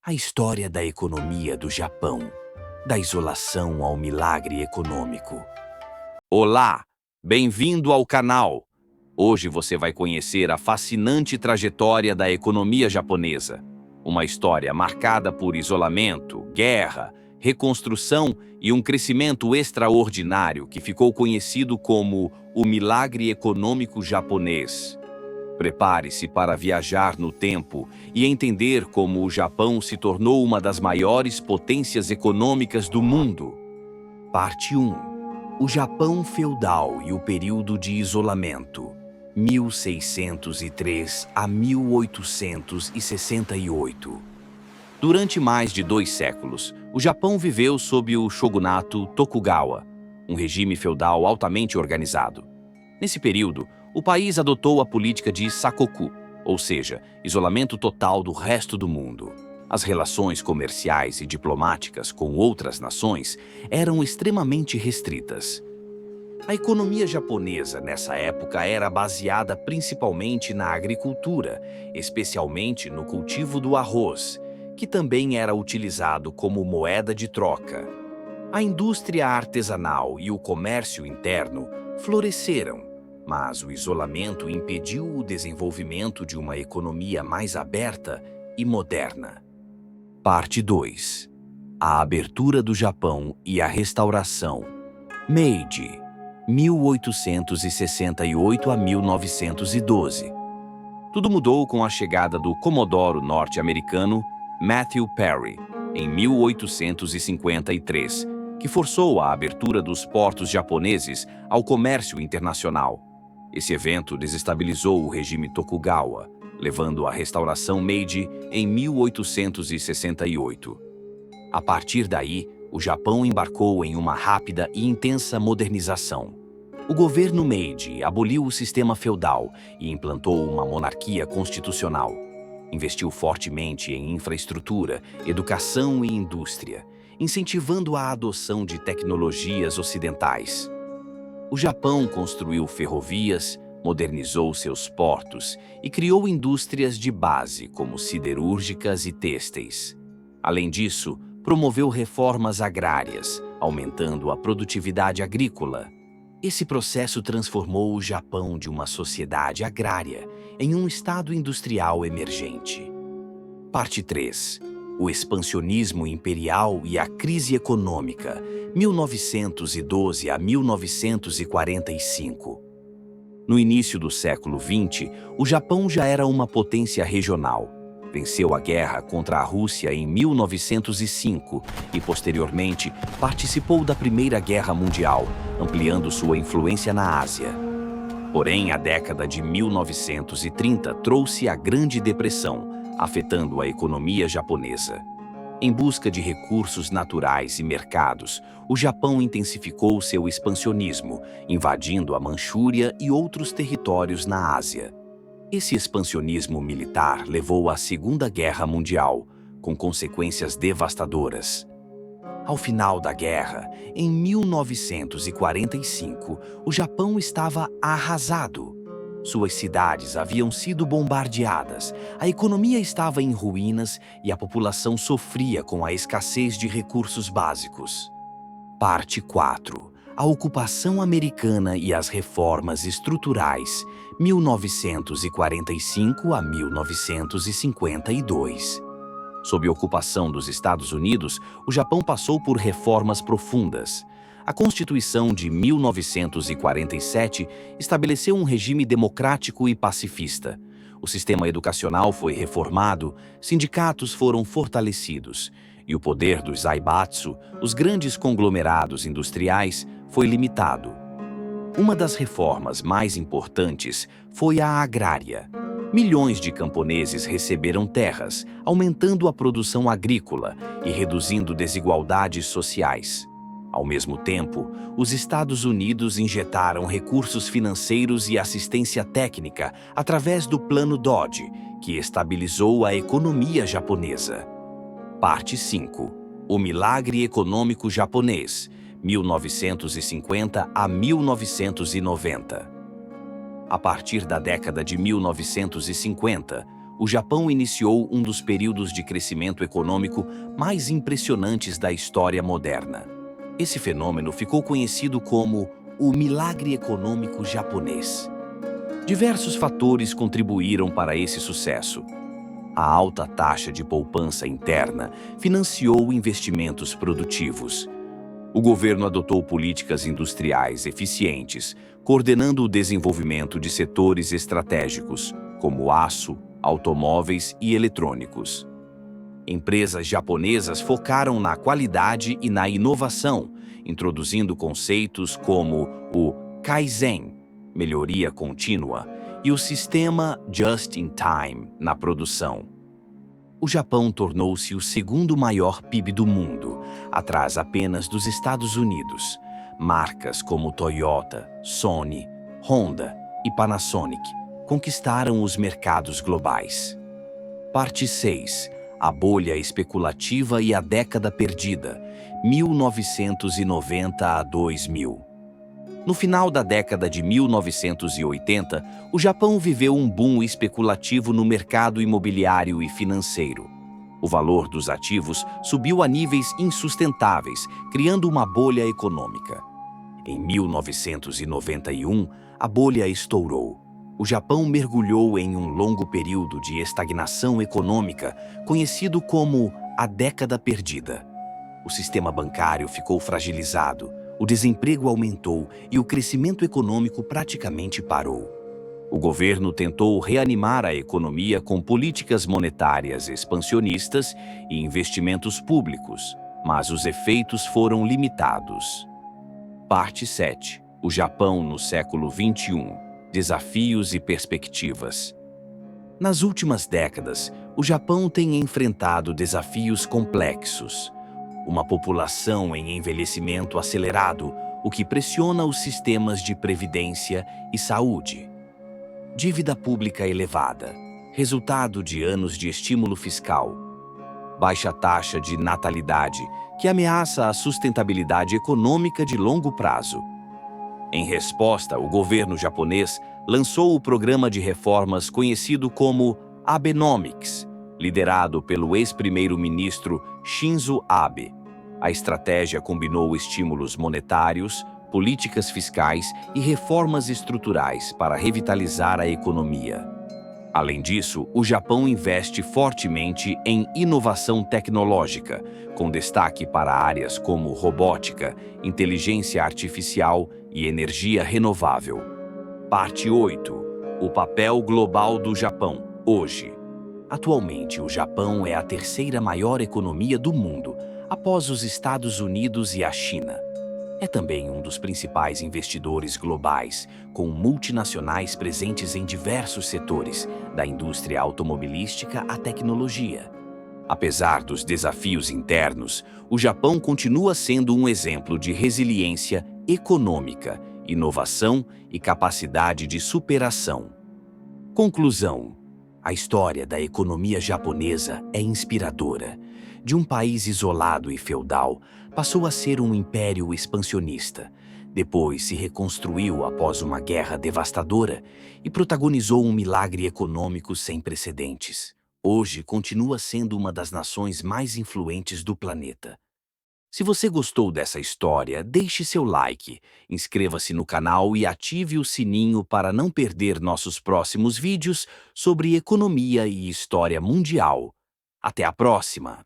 A história da economia do Japão, da isolação ao milagre econômico. Olá, bem-vindo ao canal! Hoje você vai conhecer a fascinante trajetória da economia japonesa. Uma história marcada por isolamento, guerra, reconstrução e um crescimento extraordinário que ficou conhecido como o milagre econômico japonês. Prepare-se para viajar no tempo e entender como o Japão se tornou uma das maiores potências econômicas do mundo. Parte 1. O Japão feudal e o período de isolamento, 1603 a 1868. Durante mais de 2 séculos, o Japão viveu sob o shogunato Tokugawa, um regime feudal altamente organizado. Nesse período, o país adotou a política de sakoku, ou seja, isolamento total do resto do mundo. As relações comerciais e diplomáticas com outras nações eram extremamente restritas. A economia japonesa nessa época era baseada principalmente na agricultura, especialmente no cultivo do arroz, que também era utilizado como moeda de troca. A indústria artesanal e o comércio interno floresceram, mas o isolamento impediu o desenvolvimento de uma economia mais aberta e moderna. Parte 2. A abertura do Japão e a restauração. Meiji, 1868 a 1912. Tudo mudou com a chegada do comodoro norte-americano Matthew Perry, em 1853, que forçou a abertura dos portos japoneses ao comércio internacional. Esse evento desestabilizou o regime Tokugawa, levando à restauração Meiji em 1868. A partir daí, o Japão embarcou em uma rápida e intensa modernização. O governo Meiji aboliu o sistema feudal e implantou uma monarquia constitucional. Investiu fortemente em infraestrutura, educação e indústria, incentivando a adoção de tecnologias ocidentais. O Japão construiu ferrovias, modernizou seus portos e criou indústrias de base como siderúrgicas e têxteis. Além disso, promoveu reformas agrárias, aumentando a produtividade agrícola. Esse processo transformou o Japão de uma sociedade agrária em um estado industrial emergente. Parte 3. O expansionismo imperial e a crise econômica, 1912 a 1945. No início do século XX, o Japão já era uma potência regional. Venceu a guerra contra a Rússia em 1905 e, posteriormente, participou da Primeira Guerra Mundial, ampliando sua influência na Ásia. Porém, a década de 1930 trouxe a Grande Depressão, afetando a economia japonesa. Em busca de recursos naturais e mercados, o Japão intensificou seu expansionismo, invadindo a Manchúria e outros territórios na Ásia. Esse expansionismo militar levou à Segunda Guerra Mundial, com consequências devastadoras. Ao final da guerra, em 1945, o Japão estava arrasado. Suas cidades haviam sido bombardeadas, a economia estava em ruínas e a população sofria com a escassez de recursos básicos. Parte 4. A ocupação americana e as reformas estruturais, 1945 a 1952. Sob a ocupação dos Estados Unidos, o Japão passou por reformas profundas. A Constituição de 1947 estabeleceu um regime democrático e pacifista. O sistema educacional foi reformado, sindicatos foram fortalecidos, e o poder dos zaibatsu, os grandes conglomerados industriais, foi limitado. Uma das reformas mais importantes foi a agrária. Milhões de camponeses receberam terras, aumentando a produção agrícola e reduzindo desigualdades sociais. Ao mesmo tempo, os Estados Unidos injetaram recursos financeiros e assistência técnica através do Plano Dodge, que estabilizou a economia japonesa. Parte 5. O milagre econômico japonês, 1950 a 1990. A partir da década de 1950, o Japão iniciou um dos períodos de crescimento econômico mais impressionantes da história moderna. Esse fenômeno ficou conhecido como o milagre econômico japonês. Diversos fatores contribuíram para esse sucesso. A alta taxa de poupança interna financiou investimentos produtivos. O governo adotou políticas industriais eficientes, coordenando o desenvolvimento de setores estratégicos, como aço, automóveis e eletrônicos. Empresas japonesas focaram na qualidade e na inovação, introduzindo conceitos como o Kaizen, melhoria contínua, e o sistema Just-in-Time na produção. O Japão tornou-se o segundo maior PIB do mundo, atrás apenas dos Estados Unidos. Marcas como Toyota, Sony, Honda e Panasonic conquistaram os mercados globais. Parte 6. A bolha especulativa e a década perdida, 1990 a 2000. No final da década de 1980, o Japão viveu um boom especulativo no mercado imobiliário e financeiro. O valor dos ativos subiu a níveis insustentáveis, criando uma bolha econômica. Em 1991, a bolha estourou. O Japão mergulhou em um longo período de estagnação econômica, conhecido como a década perdida. O sistema bancário ficou fragilizado, o desemprego aumentou e o crescimento econômico praticamente parou. O governo tentou reanimar a economia com políticas monetárias expansionistas e investimentos públicos, mas os efeitos foram limitados. Parte 7. O Japão no século XXI. Desafios e perspectivas. Nas últimas décadas, o Japão tem enfrentado desafios complexos. Uma população em envelhecimento acelerado, o que pressiona os sistemas de previdência e saúde. Dívida pública elevada, resultado de anos de estímulo fiscal. Baixa taxa de natalidade, que ameaça a sustentabilidade econômica de longo prazo. Em resposta, o governo japonês lançou o programa de reformas conhecido como Abenomics, liderado pelo ex-primeiro-ministro Shinzo Abe. A estratégia combinou estímulos monetários, políticas fiscais e reformas estruturais para revitalizar a economia. Além disso, o Japão investe fortemente em inovação tecnológica, com destaque para áreas como robótica, inteligência artificial e energia renovável. Parte 8. O papel global do Japão, hoje. Atualmente, o Japão é a terceira maior economia do mundo, após os Estados Unidos e a China. É também um dos principais investidores globais, com multinacionais presentes em diversos setores, da indústria automobilística à tecnologia. Apesar dos desafios internos, o Japão continua sendo um exemplo de resiliência econômica, inovação e capacidade de superação. Conclusão: a história da economia japonesa é inspiradora. De um país isolado e feudal, passou a ser um império expansionista. Depois se reconstruiu após uma guerra devastadora e protagonizou um milagre econômico sem precedentes. Hoje continua sendo uma das nações mais influentes do planeta. Se você gostou dessa história, deixe seu like, inscreva-se no canal e ative o sininho para não perder nossos próximos vídeos sobre economia e história mundial. Até a próxima!